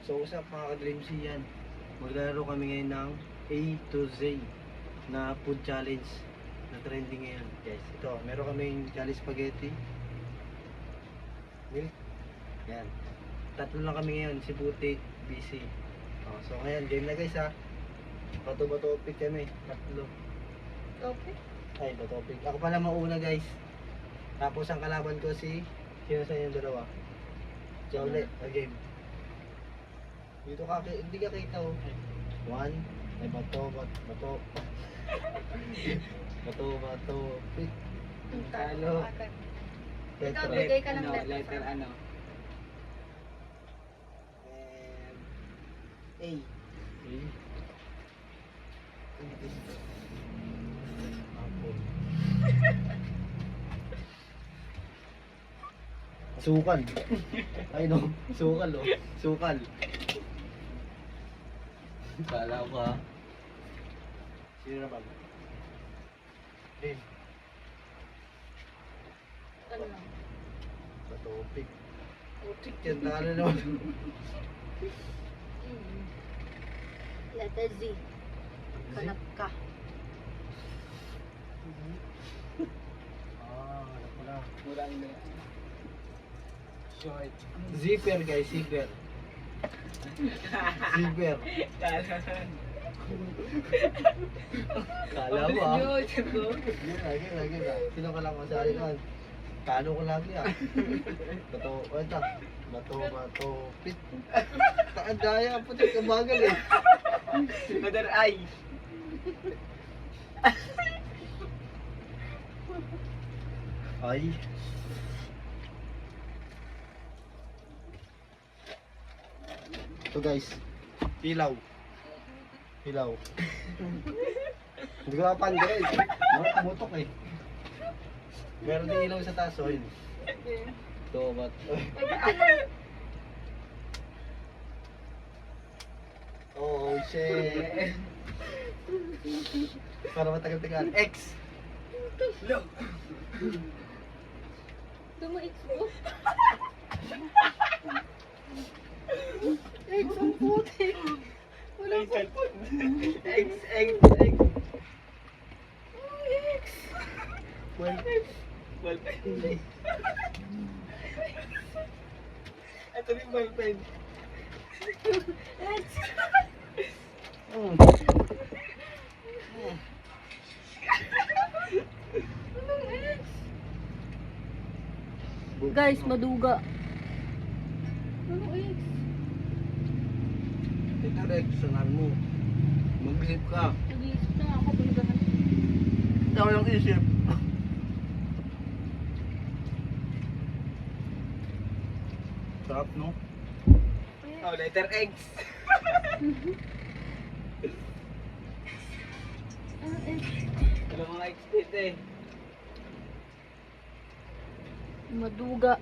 So what's up mga ka-Dream C yan? Maglalaro kami ngayon ng A to Z na food challenge na trending ngayon guys. Ito, meron kaming challenge spaghetti, milk, yan. Tatlo lang kami ngayon, si Buti, busy. So ngayon, game na guys ha. Bato-bato pick kami, tatlo. Okay. Ay, bato pick. Ako pala mauna guys. Tapos ang kalaban ko sino sa inyong dalawa? Siya ulit, game. Dito ka, hindi ka kita oh. One, ay bato. Bato, pick. Talo. Ikaw, Letter bigay ka ng Ano, letter. letter ano? A. Apple. Sukal. Ay no, sukal oh. Sukal. Kala ko ha. Sino naman? Din. Ano lang? Patopik. Putik yan, talo naman. Letter Z. Hanap ka. Hanap ko na. Murang na. Short. Zipper guys, zipper. Zipper. Kala mo ah. Lagi na. Sino ka lang masali kan? Talo ko lagi ah. Bato, pit. Daya, putik, kabagal eh. Letter I. Ay. Ito guys, hilaw. Hindi ko napan guys. Tumutok eh. Meron din ilaw sa taas, oh yun. Ito, ba't? Oh shit. Para matagal-tagal. X. No. Tuma-X mo. X ang puti. Wala po. X. Well, Ball pen. Ito rin ball pen. X. Anong X? Guys, maduga. Anong X? Ito reaksyonan mo. Mag-isip ka. Nag-iisip na ako. Baligahan. Ito yung isip. Sarap no? Oh, letter X. Anong X? Wala mga X dito eh. Maduga.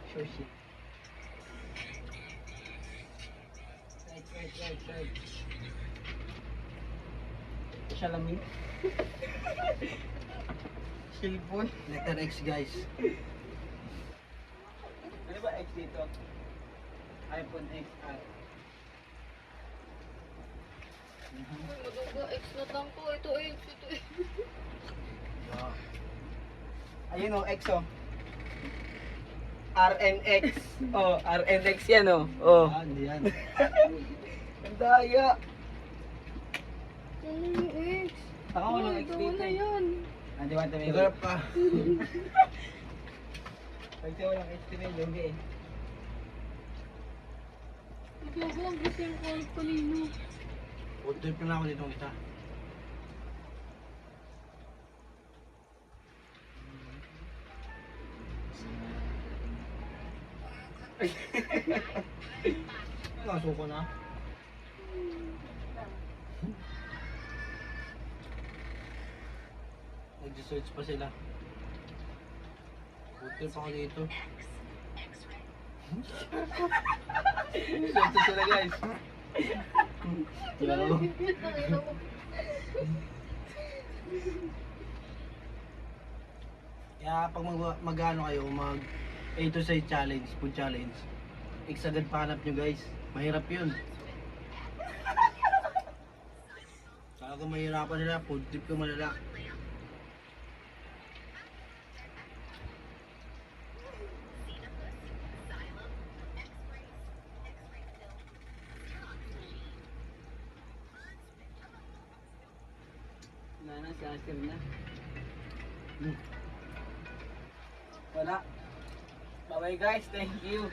Sushi. Right. Salamin. Cellphone. Letter X guys. Ano ba X dito? iPhone XR. Maduga. X na tangko. Ito X. Ah. Ayun oh, X oh. RNX. Oh, RNX yan oh. Oh. Hindi yan. Ang daya. Ano yung X? Ako walang X dito Wala eh. yan. Hindi mo ito may Sarap ka. Pag siya walang X dito yung lugi eh. Ikaw ko ang gusto yung call kanino. Food trip na ako dito isa. Nasuko na. Nag-search pa sila. Food trip ako dito. Search sila guys. Yo. Kaya pag mag-ano kayo, mag A to Z challenge, food challenge, X agad pahanap nyo guys. Mahirap yun. Kaya kung mahirapan nila, food trip ko malala. Wala na, si Asir na. Hmm. Wala. Bye-bye guys, thank you.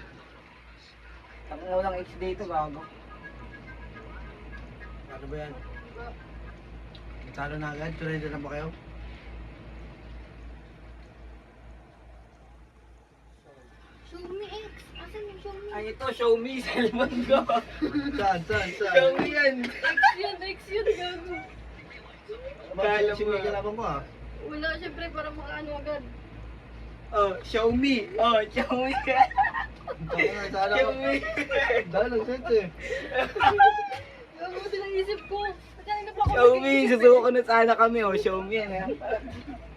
Takalaw lang X dito, gago. Ano ba yan? Natalo na agad? Surrender na ba kayo? Xiaomi X. Asan yung Xiaomi? Ay, ito, show me, cellphone ko. Saan? Show me yan. X yun, gago. Kala mo yung kalaban ko ah. Wala, syempre, para makaano agad. Oh, show me. Oh, show me. Sana Show ko. me. Dahil nag-set eh. Gago, buti lang isip ko. Pagkain na pa ako. Show me, susuko ko na sana kami. Oh, show me yan. Ha?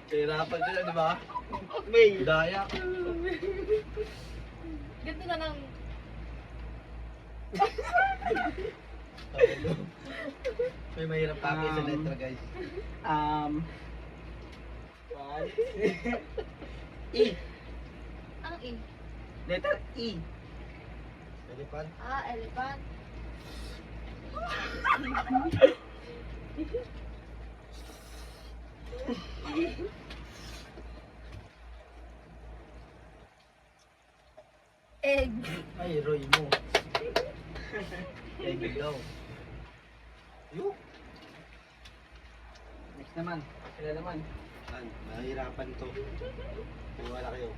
Kahirapan sila, di ba? May daya. Ganito na lang. May mahirap pa sa letra guys. What? E. Ang E. Letter E. Elephant. Elephant. Egg. Ay, Roy mo. Egg daw. Yun. Next naman. Sila naman. Mahirapan to. Wala kayo.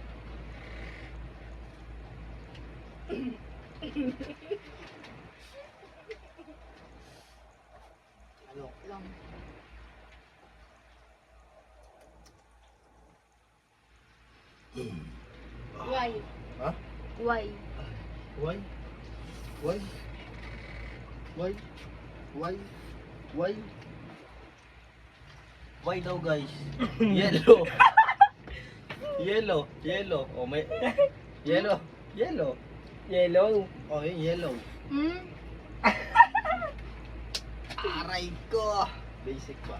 Ano? Lang. Y. Ha? Y. Why? Why? Why? Why? Why? Why daw guys? Yellow. Yellow. Yellow. Oh, may... Yellow. Yellow. Yellow. Okay, yellow. Hmm? Aray ko! Basic ba?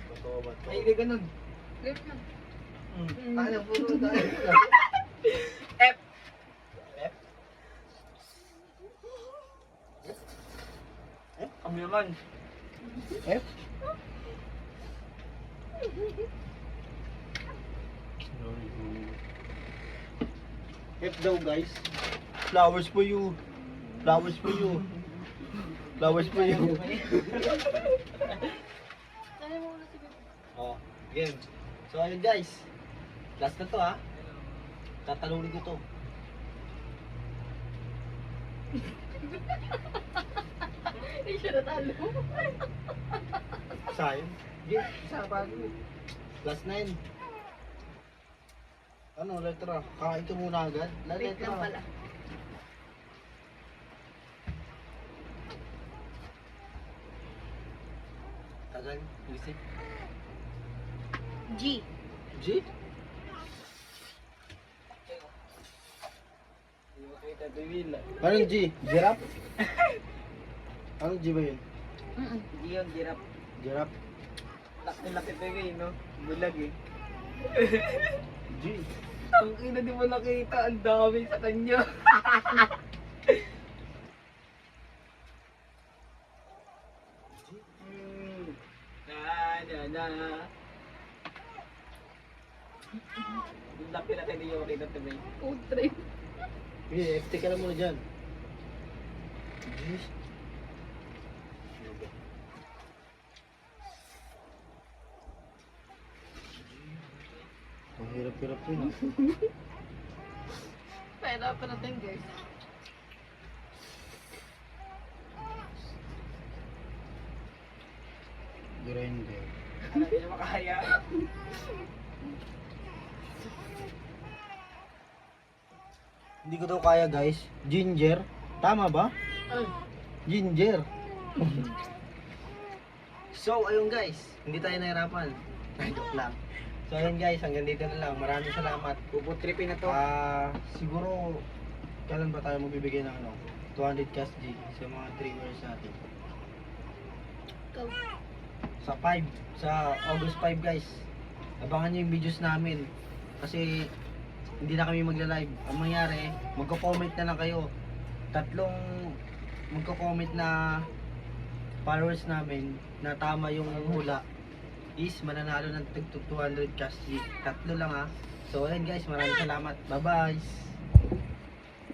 Bato ba to? Ay, hindi ganun. Left na. Ano puro tayo? F. F? Kami naman. F? F daw guys. Flowers for you. Flowers for you. Flowers for you. Sana mo na si Bebe. Oh, game. So ayun guys. Last na to ha. Tatalunin ko to. Hindi siya natalo. Sayang. Game, isa pa. Last 9. Ano, letra? Kakain ka muna agad? Wait lang pala. Tagal, isip. G. G? Hindi mo kita tuwil. Anong G? Giraffe? Anong G ba yun? Hindi yun, girap. Giraffe? Laki-laki tuwil, no? Bulag eh. G. Ang ina, di mo nakita. Ang dami sa kanya. Na. Yung laki-laki di yung kita tuwil. Food trip. Okay, FT ka lang muna dyan. G. Mahirap-hirap yun ah. Pahirapan natin guys. Grinder. Ano, di na makaya. Hindi ko daw kaya guys. Ginger. Tama ba? Ginger. So, ayun guys. Hindi tayo nahirapan. Ay, joke lang. So, ayun guys. Hanggang dito na lang. Maraming salamat. Puputripin na to. Siguro kailan ba tayo magbibigay ng 200 cash G sa mga 3 viewers natin? Ikaw. Sa August 5 guys. Abangan nyo yung videos namin. Kasi hindi na kami magla-live. Ang mangyari, magko-comment na lang kayo. 3 magko-comment na followers namin na tama yung hula is mananalo ng 200 cash G. 3 lang ha. So ayun guys, maraming salamat. Bye bye.